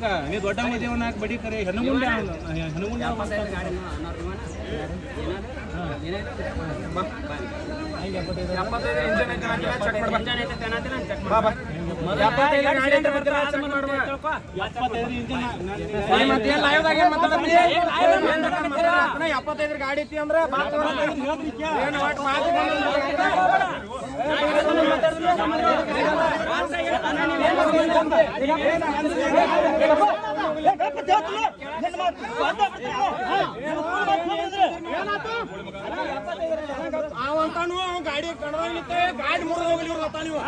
ಯಾಕ ನೀ ದೊಡ್ಡ ಮದುವೆ ನಾಲ್ಕು ಬಡಿ ಕರೆ ಹೆಣ್ಣುಗುಂಡೆ ಹೆಣ್ಣುಗುಂಡೆ ಗಾಡಿ ಐತಿ ಅಂದ್ರೆ ಅವಂತಾನು ಗಾಡಿ ಕಣದಾಗಿತ್ತೆ ಗಾಡಿ ಮುರಿದು ಹೋಗ್ಲಿ ಇವ್ರು ನೀವು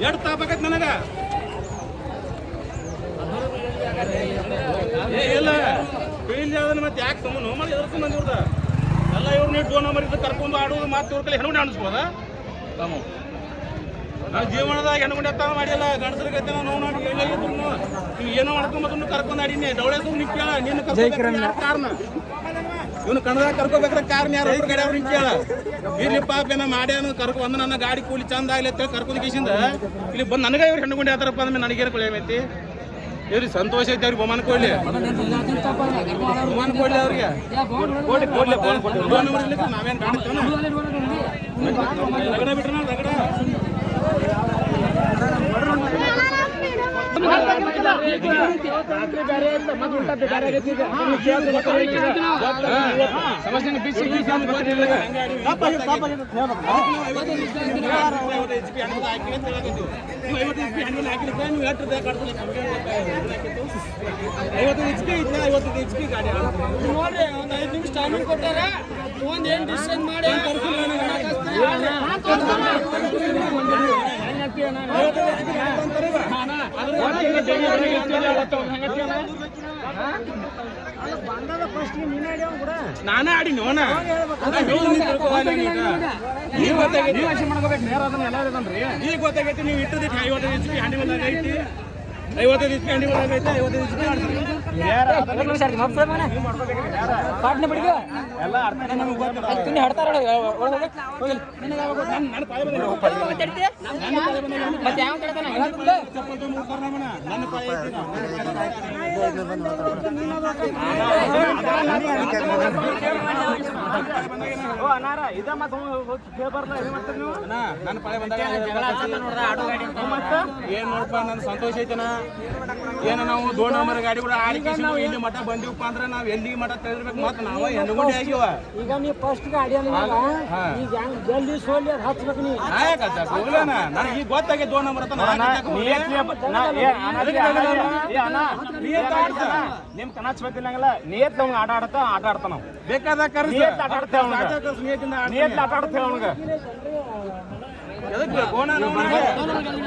ಎರಡು ತಾಪಕತ್ ನನಗ ಇಲ್ಲ ಬೀಳ್ ಮತ್ತೆ ಯಾಕೆ ಸುಮ್ಮನೆ ನೋಡಿ ಎದುರ್ಸ್ಕೊಂಡ್ ಬಂದಿವ್ರದ ಎಲ್ಲ ಇವ್ರು ನೀವು ಟೋನ್ ನಂಬರ್ ಕರ್ಕೊಂಡು ಆಡೋದು ಮಾತು ಇವ್ರ ಕಡೆ ಹೆಣ್ಗುಂಡೆ ಅನಿಸ್ಬೋದ ನಾವು ಜೀವನದಾಗ ಹೆಣ್ಗುಂಡೆ ಎತ್ತಾವ ಮಾಡಿಲ್ಲ ಗಂಡಸರಿಗೆ ನಾವು ನೋಡಿ ನೀವು ಏನೋ ಮಾಡ್ಕೊಂಬತ್ತು ಕರ್ಕೊಂಡು ಆಡಿನಿ ಡೌಳೆ ಸುಮ್ಮನೆ ನಿಕ್ಕೇಳ ನೀನು ಕಾರಣ ಇವನು ಕನ್ನಡದಾಗ ಕರ್ಕೋಬೇಕಾದ್ರೆ ಕಾರಣ ಯಾರು ಒಬ್ರು ಗಾಡಿ ಅವ್ರು ನಿಂತೇಳ ಇಲ್ಲಿ ಪಾಪ ಏನ ಮಾಡ್ಯಾನು ಒಂದು ನನ್ನ ಗಾಡಿ ಕೂಲಿ ಚಂದ ಆಗ್ಲಿ ಅಂತ ಕರ್ಕೊಂಡು ಕಿಸಿಂದ ಇಲ್ಲಿ ಬಂದು ನನಗೆ ಇವ್ರು ಹೆಣ್ಣುಗುಂಡೆ ಆತಾರಪ್ಪ ಅಂದ್ರೆ ನನಗೇನು ಕೊಳೆಯೈತಿ ಇವ್ರಿಗೆ ಸಂತೋಷ ಐತಿ ಅವ್ರಿಗೆ ಬಹುಮಾನ ಕೊಡ್ಲಿ ಬಹುಮಾನ ಕೊಡ್ಲಿ ಅವ್ರಿಗೆ ನಾವೇನು ಕಾಣುತ್ತೇವೆ ರಗಡ ಬಿಟ್ರೆ ನಾವು ರಗಡ ಸಮಸ್ಯೆ ನೋಡ್ರಿ ಒಂದ್ 5 ನಿಮಿಷ ಟೈಮಿಂಗ್ ಕೊಟ್ಟಾರ ಒಂದ್ ಏನ್ ಡಿಸಿಷನ್ ಮಾಡಿ ನಾನೇ ಆಡಿ ನೋಣ ಈಗ ಗೊತ್ತಾಗೈತಿ ನೀವು ಇಟ್ಟದಕ್ಕೆ 55 HP ಹಂಡಿ ಬಂದಾಗ ಐತಿ 55 HP ಹಂಡಿ ಬಂದಾಗ ಐತಿ 55 ನನ್ನ ಪಳೆ ಬಂದಾಗ ಏನ್ ನೋಡಪ್ಪ ನನ್ ಸಂತೋಷ ಐತನ ಏನ ನಾವು 2 ನಂಬರ್ ಗಾಡಿ ಕೂಡ ಆಡಿಕೆ ಇಲ್ಲಿ ಮಠ ಬಂದಿವಪ್ಪ ಅಂದ್ರೆ ನಾವ್ ಎಲ್ಲಿ ಮಠ ತಿಳಿರ್ಬೇಕು ಮತ್ತ ನಾವ ಹೆಣ್ಣುಗುಂಡಿ ಆಗಿವ ಈಗ ನೀ ಫಸ್ಟ್ ಗಾಡಿ ಈಗ ಜಲ್ದಿ ಸೋಲಿ ಹಚ್ಬೇಕು ನೀ ನನಗೆ ಈಗ ಗೊತ್ತಾಗಿ 2 ನಂಬರ್ ನಿಮ್ ಕನಸ್ಬೇಕಿಲ್ಲಂಗಲ್ಲ ನಿಯತ್ ನಮ್ಗೆ ಆಟ ಆಡ್ತಾ ನಾವು ಬೇಕಾದಾಗ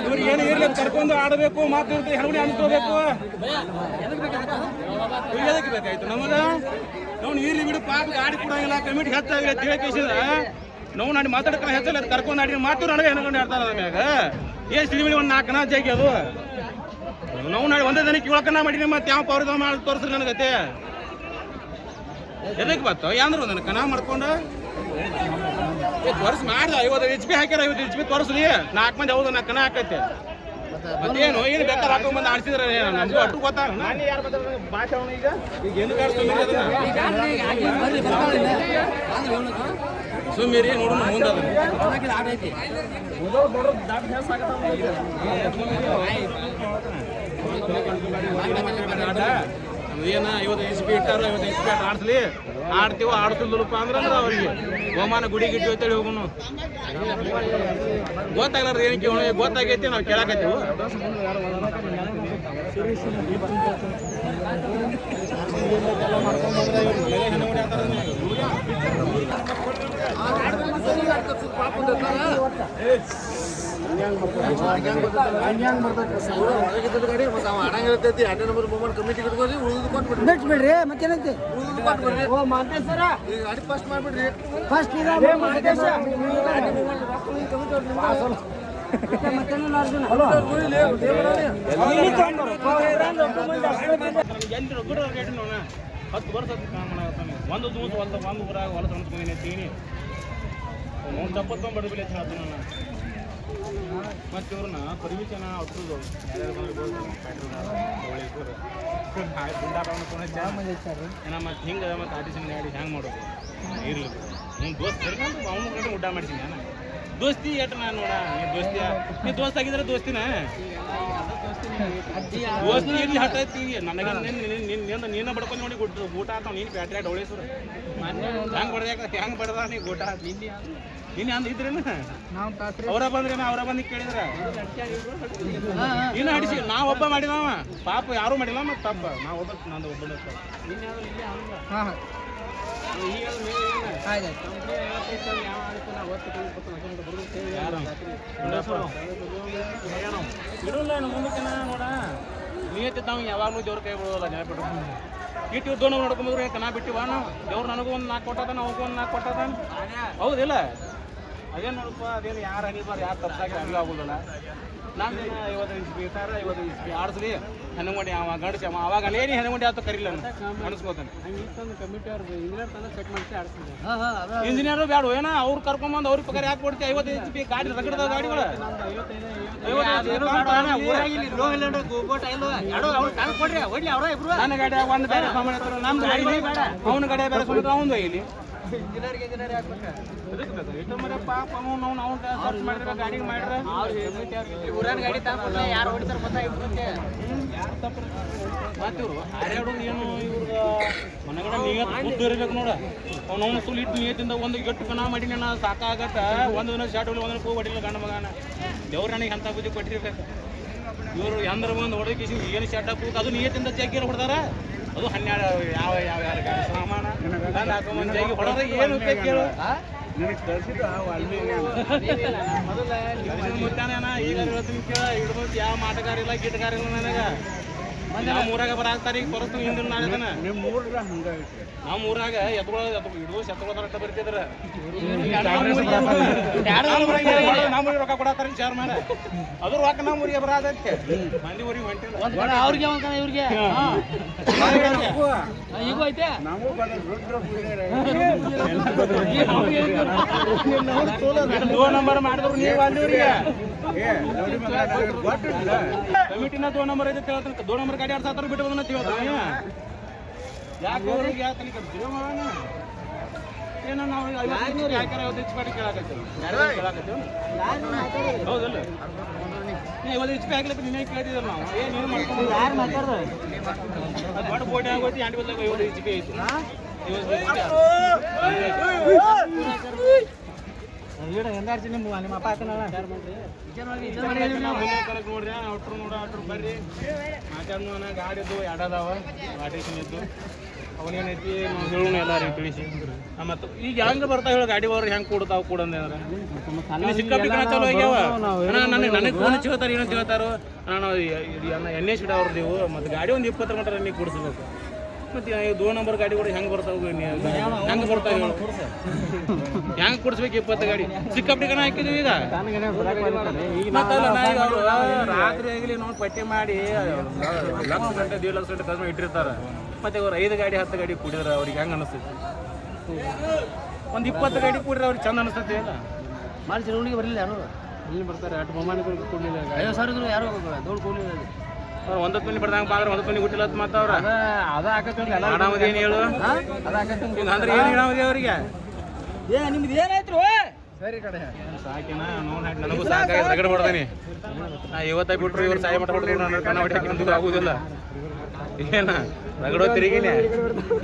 ಇವ್ರು ಏನು ಇರ್ಲಿ ಕರ್ಕೊಂಡು ಆಡಬೇಕು ಮಾತು ಹೆಣಗುಡಿ ಅನ್ಕೋಬೇಕು ಎದಕ್ಕೆ ಬೇಕಾಯ್ತು ನಮಗ ನಾವು ಇರ್ಲಿ ಬಿಡು ಪಾಪ ಗಾಡಿ ಕೊಡಂಗಿಲ್ಲ ಕಮಿಟಿ ಹೆಚ್ಚಾಗಿಲ್ಲ ತಿಳಕೇಸಿದ್ರ ನಾವು ನಾಡಿ ಮಾತಾಡ್ಕೊಂಡು ಹೆಚ್ಚಲ್ಲ ಕರ್ಕೊಂಡು ಆಡಿ ಮಾತು ನನಗೆ ಹೆಣ್ಕೊಂಡು ಆಡ್ತಾರ ಮ್ಯಾಗ ಏನ್ ಸಿಡಿಮಿಡಿ ಒಂದು 4 ಜನ ಜಾಗಿ ಅದು ನಾವು ನಾಳೆ ಒಂದೇ ದಿನಕ್ಕೆ 7 ಕನ್ನ ಮಾಡೀನಿ ಮತ್ತೆ ಯಾವ ಪೌರದ ಮಾಡಿ ತೋರಿಸ್ರಿ ನನಗತ್ತೆ ಎದಕ್ಕೆ ಬರ್ತಾವ ಯಾಂದ್ರು ನನಗೆ ಕನ ಮಾಡ್ಕೊಂಡು ತೋರಿಸ್ ಮಾಡ್ದ 50 HP ಹಾಕ್ಯಾರ 50 HP ತೋರಿಸ್ಲಿ 4 ಮಂದಿ ಹೌದು 4 ಕನ ಹಾಕೈತೆ ಮತ್ತೇನು ಏನು ಬೇಕಾದ್ರೆ ಹಾಕೊಂಡ್ ಬಂದು ಆಡ್ಸಿದ್ರೆ ನಮ್ಗೆ ಅಟ್ಟು ಗೊತ್ತಾಗ ಭಾಷೆ ಈಗ ಈಗ ಏನು ಸುಮ್ಮೀರಿ ನೋಡೋಣ ಮುಂದೆ ಏನ 50 HP ಇಟ್ಟಾರ 50 HP ಆಡ್ಸ್ಲಿ ಆಡ್ತೀವ ಆಡ್ತಿಲ್ದಪ್ಪ ಅಂದ್ರೆ ಅವ್ರಿಗೆ ಗೋಮಾನ ಗುಡಿಗೆ ಇಟ್ಟು ಅಂತೇಳಿ ಹೋಗೋನು ಗೊತ್ತಾಗ್ಲಾರ ಏನ್ ಕೇಳೋಣ ಗೊತ್ತಾಗೈತಿ ನಾವು ಕೇಳಾಕತ್ತೀವಿ ಬಿಡ್ರಿ ಮತ್ತೇನಂತೆ ಫಸ್ಟ್ ಮಾಡ್ಬಿಡ್ರಿ ಫಸ್ಟ್ ಹತ್ತು ವರ್ಷ ಒಂದು ದಿವಸ ಒಂದು ಊರಾಗ ಹೊಲ ತಂದ್ಕೊಂಡಿ ತೀನಿ ಒಂದು ತಪ್ಪತ್ತೊಂಬತ್ತು ಬೆಲೆ ಹೇಳ್ತೀನಿ ನಾನು ಮತ್ತೆ ಇವ್ರನ್ನ ಪರಿವಿಚನ ಹೊಟ್ಟರು ಯಾರ್ಯಾರು ಬಂದ್ರೆ ಮತ್ತೆ ಹಿಂಗೆ ಮತ್ತೆ ಆರ್ಟಿಸಿಂಗ್ ಗಾಡಿ ಹ್ಯಾಂಗೆ ಮಾಡೋದು ಇರಲಿ ನಿಮ್ಮ ದೋಸ್ತ್ ಕರ್ಕೊಂಡು ಅವನು ಕಡೆ ಊಟ ಮಾಡ್ತೀನಿ ನಾನು ದೋಸ್ತಿ ಏಟ ನಾನು ನೋಡ ನೀ ದೋಸ್ತ್ ಆಗಿದ್ರೆ ದೋಸ್ತಿನ ದೋಸ್ತಿ ಇರ್ಲಿ ಹತ್ತೈತಿ ನನಗೆ ನೀನ ಬಡ್ಕೊಂಡು ನೋಡಿ ಊಟ ಆತಾವ ನೀನು ಬ್ಯಾಟ್ರಿ ಡೌಳೇಶ್ವರ ಹೆಂಗೆ ಬಡ್ದ ನೀ ಊಟ ನೀನು ಅಂದ ಇದ್ರೇನ ಅವರ ಬಂದ್ರೇನ ಅವರ ಬಂದು ಕೇಳಿದ್ರ ನೀನು ಹಡಿಸಿ ನಾವು ಒಬ್ಬ ಮಾಡಿದವ ಪಾಪ ಯಾರು ಮಾಡಿಲ್ಲ ಮತ್ತೆ ತಪ್ಪ ನಾವು ಒಬ್ಬ ನಂದು ಒಬ್ಬ ಇಡಲ್ಲ ಮುಂದಕ್ಕೆ ನೋಡ ನೀತಿದ್ದಾವ ಯಾವಾಗಲೂ ದೇವ್ರ ಕೈ ಬಿಡೋಲ್ಲ ನೆನಪಿಟ್ಟು ಇಟ್ಟು ದೋಣ ನೋಡ್ಕೊಂಬಂದ್ರೆ ಕನ ಬಿಟ್ಟಿವ ನಾವು ದೇವ್ರು ನನಗೂ ಒಂದು 4 ಕೊಟ್ಟದ ನಾವು ಒಂದು 4 ಕೊಟ್ಟದ ಹೌದಿಲ್ಲ ಅದೇನು ನೋಡಪ್ಪ ಅದೇನು ಯಾರು ಅನಿಬಾರ್ದು ಯಾರು ತಪ್ಪಾಗಿ ಅರಿವು ಆಗೋದಿಲ್ಲ ನಾನು 50 HP ಇಟ್ಟಾರ 50 HP ಆಡಿಸ್ಲಿ ಹೆಣ್ಗುಂಡಿ ಅವ ಗಡಿಸಿ ಅವಾಗ ಅಲ್ಲೇನಿ ಹೆಣ್ಗುಂಡಿ ಆತ ಕರಿಲ್ಲ ಅನಿಸ್ಕೋತಾನೆ ಇಂಜಿನಿಯರ್ ಬ್ಯಾಡ ಏನೋ ಅವ್ರು ಕರ್ಕೊಂಬಂದು ಅವ್ರಿಗೆ ಪಗಾರ ಯಾಕೆ ಕೊಡ್ತೀವಿ 50 HP ಗಾಡಿ ರಗಡದ ಗಾಡಿಗಳು ನನ್ನ ಗಾಡಿ ಒಂದು ಬೇರೆ ಸಾಮಾನು ನಮ್ದು ಅವನ ಗಾಡಿ ಬೇರೆ ಸಾಮಾನು ಅವನು ಇಲ್ಲಿ ಪಾಪ ಗಾಡಿಗೆ ಮಾಡ್ರೆ ಊರನ್ ಗಾಡಿ ಯಾರು ಹೊಡಿತಾರ ಮತ್ತಿವ್ರು ಹಾರ್ಯಾಡು ಏನು ಇವ್ರ ಮನೆಗಳ ನಿಯತ್ ಇರ್ಬೇಕು ನೋಡ ಅವ್ನು ಸುಲ್ ಇಟ್ಟು ನಿಯತ್ತಿಂದ ಒಂದು ಗಟ್ಟು ಕನ ಮಾಡಿ ನಾನು ಸಾಕಾಗತ್ತ ಒಂದು ದಿನ ಶಾರ್ಟ್ ಹೊಡಿ ಒಂದಿನ ಹೂ ಹೊಡಿಲ್ಲ ಗಂಡ ಮಗನ ದೇವ್ರ ನನಗೆ ಅಂತ ಬುದ್ಧಿ ಕೊಟ್ಟಿರ್ಬೇಕು ಇವರು ಎಂದ್ರ ಒಂದು ಹೊಡೆದ ಏನು ಶಾರ್ಟ್ ಹಾಕಬೇಕು ಅದು ನಿಯತ್ತಿಂದ ಜಗ್ಗಿರ ಹೊಡ್ದಾರ ಅದು 12 ಯಾವ ಗಾಡಿ ಸಾಮಾನ ಹಾಕೊಂಡ್ ಜಗ್ಗಿ ಹೊಡೆದ ಏನು ಕೇಳು ಮುತ್ತಾನೇನ ಈಗ ಇಡ್ಬೋದು ಯಾವ ಮಾಟಗಾರ ಇಲ್ಲ ಗಿಟಗಾರ ಇಲ್ಲ ನನಗೆ ನಮ್ಮ ಊರಾಗ ಬರಾಕ್ತಾರ ಈಗ ಬರತ್ತು ಹಿಂದಿನ ನಾಳೆದನ ನಮ್ಮ ಊರಾಗ ಇಡುವ ಶತ್ರುಗಳ ಬರ್ತಿದ್ರ ನಮ್ಮ ರೊಕ್ಕ ಕೊಡತ್ತಾರ ವಿಚಾರ ಮಾಡ ಅದು ರೊಕ್ಕ ನಮ್ಮ ಊರಿಗೆ ಬರಾದಕ್ಕೆ ಮಂದಿ ಊರಿಗೆ ಹೊಂಟಿಲ್ಲ ಅವ್ರಿಗೆ ಇವ್ರಿಗೆ ಈಗ ಐತೆ 2 ನಂಬರ್ ಮಾಡಿದ್ರು ನೀವು ಅಲ್ಲಿವ್ರಿಗೆ ಕಮಿಟಿನ 2 ನಂಬರ್ ಐತೆ ಹೇಳ್ತಾನೆ 2 ನಂಬರ್ ಗಾಡಿ ಆಡ್ಸಾತಾರ ಬಿಟ್ಟು ಬಂದ ಹೇಳ್ತಾನೆ ಯಾಕೆ ಅವ್ರಿಗೆ ಯಾಕೆ ಏನೋ ನಾವು 50 ಹಾಕ್ಯಾರ 50 HP ಗಾಡಿ ಕೇಳಾಕತ್ತೀವಿ ಹೌದಲ್ಲ ನೀ 50 HP ಹಾಕ್ಲಿಕ್ಕೆ ನೀನೇ ಕೇಳ್ತಿದ್ದಲ್ಲ ನಾವು ನೀನು ಮಾಡ್ಕೊಂಡು ಯಾರು ಮಾತಾಡ್ದ ಅದು ದೊಡ್ಡ ಬೋಟಿ ಆಗೋಯ್ತು ಆಂಟಿ ಬದಲಾಗ 50 HP ಐತಿ 50 ಎಂದಾರ್ಚಿ ನಿಮ್ಮ ಅಪ್ಪ ಹಾಕನಲ್ಲ ನೋಡ್ರಿ ಅಟ್ರು ಬರ್ರಿ ಮಾತಾಡ್ನ ಗಾಡಿದ್ದು ಎರಡದಾವ ಸ್ಟೇಷನ್ ಇದ್ದು ಅವನೇನೈತಿ ನಾವು ಹೇಳೋಣ ಎಲ್ಲಾರಿಗೆ ತಿಳಿಸಿ ಮತ್ತು ಈಗ ಹೆಂಗೆ ಬರ್ತಾವ ಹೇಳಿ ಗಾಡಿ ಅವ್ರು ಹೆಂಗೆ ಕೊಡ್ತಾವ ಕೊಡಂದೆ ಅಂದ್ರೆ ಸಿಕ್ಕಾಪಟ್ಟೆ ಚಲೋ ಆಗ್ಯಾವ ನನಗೆ ಫೋನ್ ಹೇಳ್ತಾರೆ ಏನಂತ ಹೇಳ್ತಾರೋ ನಾನು ಎಣ್ಣೆ ಸಿಡ ಅವ್ರದ್ದೀವು ಮತ್ತು ಗಾಡಿ ಒಂದು 20 ಗಂಟೆ ರನ್ನಿಗೆ ಕೊಡಿಸ್ಬೇಕು ಮತ್ತು 2 ನಂಬರ್ ಗಾಡಿಗಳು ಹೆಂಗೆ ಬರ್ತಾವೆ ಹೆಂಗೆ ಬರ್ತಾವೆ ಹೆಂಗೆ ಕೊಡಿಸ್ಬೇಕು 20 ಗಾಡಿ ಸಿಕ್ಕಾಪಟ್ಟೆ ಕಣ ಹಾಕಿದ್ವಿ ಈಗ ಮತ್ತಲ್ಲ ಅವರು ರಾತ್ರಿ ಆಗಲಿ ನೋಡಿ ಪಟ್ಟಿ ಮಾಡಿ 1 ಲಕ್ಷ ಗಂಟೆ 1.5 ಲಕ್ಷ ಗಂಟೆ ಕಡಿಮೆ ಇಟ್ಟಿರ್ತಾರೆ ಮತ್ತು ಅವ್ರು 5 ಗಾಡಿ 10 ಗಾಡಿ ಕುಡಿದ್ರೆ ಅವ್ರಿಗೆ ಹೆಂಗೆ ಅನಿಸ್ತೈತಿ ಒಂದು 20 ಗಾಡಿ ಕುಡಿದ್ರೆ ಅವ್ರಿಗೆ ಚಂದ ಅನಿಸ್ತೈತಿ ಅಲ್ಲ ಮಾಡಿ ಚುನಾವಣೆಗೆ ಬರಲಿಲ್ಲ ಯಾರು ಇಲ್ಲಿ ಬರ್ತಾರೆ ಅಷ್ಟು ಬಹುಮಾನಗಳು ಕೊಡಲಿಲ್ಲ 50,000 ಯಾರು ದೊಡ್ಡ ಕೊಡಲಿಲ್ಲ ಅವ್ರು 1 ಮಂದಿ ಬರ್ದಂಗೆ ಬಾದ್ರೆ 1 ಮಂದಿ ಹುಟ್ಟಿಲ್ಲ ಅಂತ ಮಾತವ್ರ ಅದ ಹಾಕತ್ತಲ್ಲ ಆಡಾಮದಿ ಏನು ಹೇಳು ಅದ ಹಾಕತ್ತ ಅಂದ್ರೆ ಏನು ಹೇಳಾಮದಿ ಅವ್ರಿಗೆ ನಿಮ್ದು ಏನಾಯ್ತು ಸರಿ ಕಡೆ ಸಾಕಿನ ನನಗೂ ಸಾಕಾಗಿ ರಗಡೆ ಹೊಡ್ದಾನೆ ನಾ 50 ಬಿಟ್ರು ಇವ್ರು ಸಾಯಿ ಮಟ್ಟ ಹೊಡ್ರಿ ನಾನು ಕಣ್ಣ ಹೊಡಿ ಹಾಕಿ ನಮ್ದು ಆಗುದಿಲ್ಲ ಏನ ರಗಡೋ ತಿರುಗಿನೇ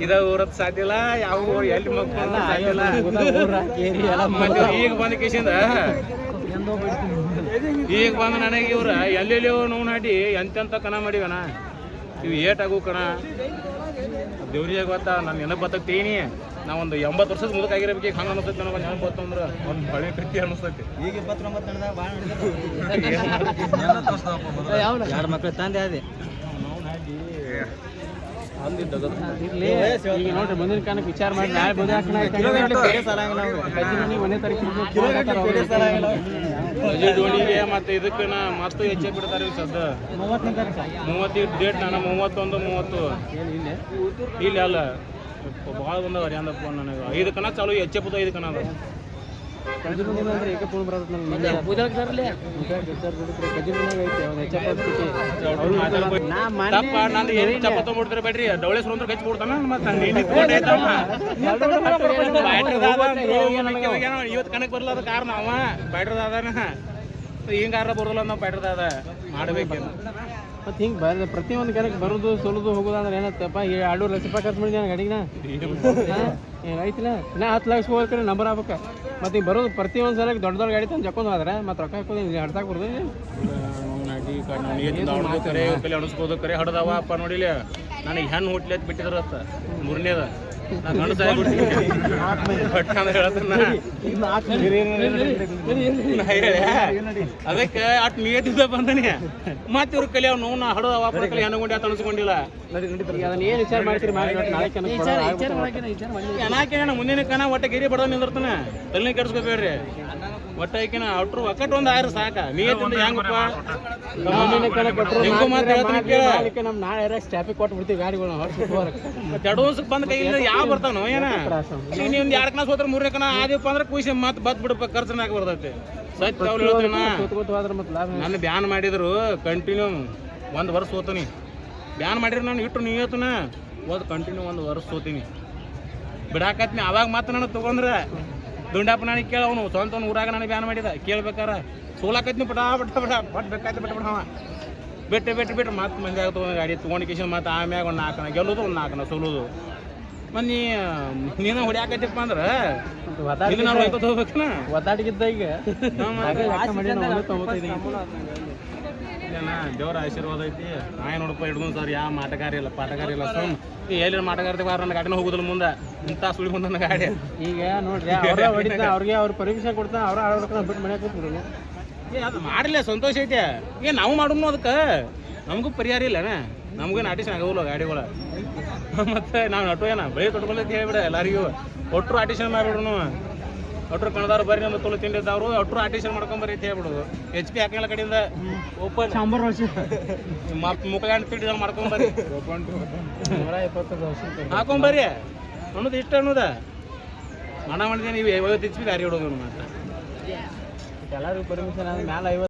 ಇದ ಊರತ್ ಸಾಧ್ಯ ಇಲ್ಲ ಯಾವ ಊರು ಎಲ್ಲಿ ಮಕ್ಕಳು ಸಾಧ್ಯ ಇಲ್ಲ ಈಗ ಬಂದ ಕೇಸಿಂದ ಈಗ ಬಂದ ನನಗೆ ಇವ್ರ ಎಲ್ಲೆಲ್ಲಿಯೋ ನೋವು ನಾಟಿ ಎಂತೆಂತ ಕಣ ಮಾಡಿವನ ಇವು ಏಟಾಗು ಕಣ ದೇವ್ರಿಗೆ ಗೊತ್ತಾ ನಾನು ನೆನಪು ಬತ್ತೇನಿ ನಾ ಒಂದು 80 ವರ್ಷದ ಮುದಕ್ ಆಗಿರ್ಬೇಕು ಈಗ ಹಂಗೆ ಅನಿಸ್ತೈತಿ ನನಗೆ ನೆನಪು ಬತ್ತಂದ್ರೆ ಒಂದು ಹಳೆ ಕಟ್ಟಿ ಅನಿಸ್ತೈತಿ ಈಗ 29 2 ಮಕ್ಕಳು ತಂದೆ ಅದೇ ಈಗ ನೋಡ್ರಿ ಮುಂದಿನ ಕಾಲಕ್ಕೆ ವಿಚಾರ ಮಾಡಿ ನಾಳೆ ಬಜೆಟ್ ಮತ್ತೆ ಇದಕ್ಕೆ ಮಸ್ತ್ ಹೆಚ್ಚೆ ಬಿಡ್ತಾರೆ ಸದ್ದ 30 ಡೇಟ್ ನಾನು 31 30 ಇಲ್ಲ ಅಲ್ಲ ಭಾಳ ಬಂದವ್ರಿ ಅಂದಪ್ಪ ನನಗೆ 5 ಕಣ ಚಾಲು ಹೆಚ್ಚೆ ಪುತ 5 ಕಣ ಅದ ನಂದು ಏನು ಚಪ್ಪ ತೊಗೊಂಡ್ಬಿಡ್ತಾರೆ ಬೇಡ್ರಿ ಡೌಳೆ ಸುರಂದ್ರ ಕಚ್ಚಿ ಬಿಡ್ತಾನ ಇವತ್ತು ಕಣಕ್ಕೆ ಬರ್ಲಾದ ಕಾರಣ ಅವ ಬ್ಯಾಟ್ರದಾದನ ಹಿಂಗಾರ ಬರೋಲ್ಲ ನಾವು ಬ್ಯಾಟ್ರದಾದ ಮಾಡ್ಬೇಕೇನು ಮತ್ತೆ ಹಿಂಗೆ ಬರ ಪ್ರತಿಯೊಂದು ಕಣಕ್ಕೆ ಬರೋದು ಸೋಲೋದು ಹೋಗೋದು ಅಂದ್ರೆ ಏನತ್ತಪ್ಪ 2 ಲಕ್ಷ ರೂಪಾಯಿ ಖರ್ಚು ಮಾಡಿದ್ದೆ ಗಾಡಿಗೆ ಏನಾಯ್ತಿಲ್ಲ ನಾ 10 ಲಕ್ಷ ಹೋಗ್ತಾರೆ ನಂಬರ್ ಆಗ್ಬೇಕು ಮತ್ತೆ ಈಗ ಬರೋದು ಪ್ರತಿಯೊಂದು ಸಲ ದೊಡ್ಡ ಗಾಡಿ ತಂದು ಜಕ್ಕೊಂಡು ಹೋದ್ರೆ ಮತ್ತೆ ರೊಕ್ಕ ಹಾಕೋದು ಹಡ್ತಾಕ್ ಬರೋದು ಕರೆ ಕಲೆ ಅಣಿಸ್ಬೋದು ಕರೆ ಹಡ್ದವ ಅಪ್ಪ ನೋಡಿಲ್ಲ ನನಗೆ ಹೆಣ್ಣು ಹುಟ್ಲಿ ಅಂತ ಬಿಟ್ಟಿದ್ರತ್ತ 3ನೇದ ನಾ ಗಂಡು ಸಾಯ್ಬಿಡ್ತೀನಿ ಅದಕ್ಕೆ ಅಟ್ ನಿಯತಿದ್ದ ಬಂದನಿ ಮತ್ತೆ ಇವ್ರ ಕಲೆ ಅವ್ನು ನಾ ಹಡೋ ವಾಪರ ಕಲೆ ಹೆಣ್ಣುಗೊಂಡು ಅಂತ ಅನಿಸ್ಕೊಂಡಿಲ್ಲ ಅದನ್ನ ಏನು ವಿಚಾರ ಮಾಡ್ತೀರಿ ಏನಾಕೇನ ಮುಂದಿನ ಕಣ ಒಟ್ಟ ಗಿರಿ ಬಡದ ನಿಂದಿರ್ತಾನೆ ತಲೆ ಕೆಡ್ಸ್ಕೋಬೇಡ್ರಿ ಒಟ್ಟ ಐಕಿನ ಅಟ್ರು ಒಕ್ಕಟ್ಟು ಒಂದು ಆಯ್ರು ಸಾಕ ನಿಯತಿಂದ ಹೆಂಗಪ್ಪ ನಿಂಗೂ ಮಾತು ಹೇಳ್ತೀನಿ ಕೇಳ ನಮ್ಮ ನಾಳೆ ಸ್ಟ್ಯಾಪಿಗೆ ಕೊಟ್ಟು ಬಿಡ್ತೀವಿ ಗಾಡಿಗಳನ್ನ ಎರಡು ವರ್ಷಕ್ಕೆ ಬಂದ ಕೈಯಿಂದ ಯಾವ ಬರ್ತಾನೋ ಏನ ನೀನು ಒಂದು 2 ಕಣ ಸೋತ್ರ 3ನೇ ಕಣ ಆದಿಪ್ಪ ಅಂದ್ರೆ ಖುಷಿ ಮತ್ತೆ ಬತ್ ಬಿಡಪ್ಪ ಖರ್ಚನಾಗ ಬರ್ತೈತಿ ಸತ್ಯ ಅವ್ರು ಹೇಳ್ತಾನ ನನ್ನ ಬ್ಯಾನ್ ಮಾಡಿದ್ರು ಕಂಟಿನ್ಯೂ 1 ವರ್ಷ ಸೋತೀನಿ ಬ್ಯಾನ್ ಮಾಡಿದ್ರೆ ನಾನು ಇಟ್ಟು ನಿಯತನ ಓದ್ ಕಂಟಿನ್ಯೂ 1 ವರ್ಷ ಸೋತೀನಿ ಬಿಡಾಕತ್ನಿ ಅವಾಗ ಮತ್ತೆ ನನಗೆ ತೊಗೊಂಡ್ರೆ ದುಂಡಪ್ಪ ನನಗೆ ಕೇಳ ಅವನು ಸ್ವಂತ ಊರಾಗ ನನಗೆ ಬ್ಯಾನ್ ಮಾಡಿದ ಕೇಳ್ಬೇಕಾರ ಸೋಲಾಕತ್ನಿ ಬಟ್ ಬೇಕಾಯ್ತು ಬಿಟ್ಬಿಡವ ಬಿಟ್ಟು ಮತ್ತೆ ಮಂದಿ ತೊಗೊಂಡು ಗಾಡಿ ತೊಗೊಂಡು ಕಿಶನ್ ಮತ್ತೆ ಆಮ್ಯಾಗ ಒಂದು 4 ಕಣ ಗೆಲ್ಲೋದು ಒಂದು 4 ಕಣ ಸೋಲೋದು ಮತ್ತು ನೀನು ಹೊಡ್ಯಾಕತ್ತಿಪ್ಪ ಅಂದ್ರೆ ಇದು ನಾವು ಹೋಗ್ಕೊತ ಹೋಗ್ಬೇಕನ ಒತ್ತಾಟಿಗಿದ್ದ ಈಗ ದೇವ್ರ ಆಶೀರ್ವಾದ ಐತಿ ನಾಯಿ ನೋಡಪ್ಪ ಹಿಡ್ದು ಸರ್ ಯಾವ ಮಾಟಗಾರಿ ಇಲ್ಲ ಪಾಟಗಾರಿ ಇಲ್ಲ ಸುಮ್ ಎಲ್ಲಿ ಮಾಟಗಾರ್ತಿ ಬಾರ ನನ್ನ ಗಾಡಿನ ಹೋಗುದಿಲ್ಲ ಮುಂದೆ ಇಂಥ ಸುಳಿ ಮುಂದೆ ನನ್ನ ಗಾಡಿ ಈಗ ನೋಡ್ರಿ ಅವ್ರಿಗೆ ಅವ್ರು ಪರ್ಮಿಷನ್ ಕೊಡ್ತಾನೆ ಅವ್ರ ಆಡ್ಬೇಕು ಬಿಟ್ಟು ಮನೆ ಕೂತ್ಬಿಡ್ರಿ ಅದು ಮಾಡಲಿಲ್ಲ ಸಂತೋಷ ಐತೆ ಈಗ ನಾವು ಮಾಡೋಣ ಅದಕ್ಕೆ ನಮಗೂ ಪರಿಹಾರ ಇಲ್ಲನ ನಮಗೇನು ಆಟಿಷನ್ ಆಗೋಲ್ಲ ಗಾಡಿಗಳು ಮತ್ತು ನಾವು ನಟು ಏನ ಬೆಳೆ ತೊಟ್ಕೊಳಕ್ಕೆ ಹೇಳ್ಬಿಡ ಎಲ್ಲರಿಗೂ ಒಟ್ಟರು ಆಟಿಷನ್ ಮಾಡಿಬಿಡ್ರು ಒಟ್ಟರು ಕಣದಾರು ಬರ್ರಿ ನಮ್ಮ ತೊಲೆ ತಿಂಡಿದ್ದವರು ಒಟ್ಟರು ಆಟಿಷನ್ ಮಾಡ್ಕೊಂಬರ್ರಿ ಅಂತ ಹೇಳ್ಬಿಡೋದು HP ಹಾಕಂಗಿಲ್ಲ ಕಡೆಯಿಂದ ಓಪನ್ ಸಾಂಬಾರು ವರ್ಷ ಮುಖ ತಿಂಡಿ ಮಾಡ್ಕೊಂಬರ್ರಿ 120 ವರ್ಷ ಹಾಕೊಂಬರ್ರಿ ಅನ್ನೋದು ಇಷ್ಟ ಅನ್ನೋದ ಮನ ಮಾಡಿದೆ ನೀವು 50 HP ಗಾಡಿ ಹೊಡೋದು ಮತ್ತೆ ಎಲ್ಲರಿಗೂ ಪರ್ಮಿಷನ್ ಆದ ಮ್ಯಾಲೆ 50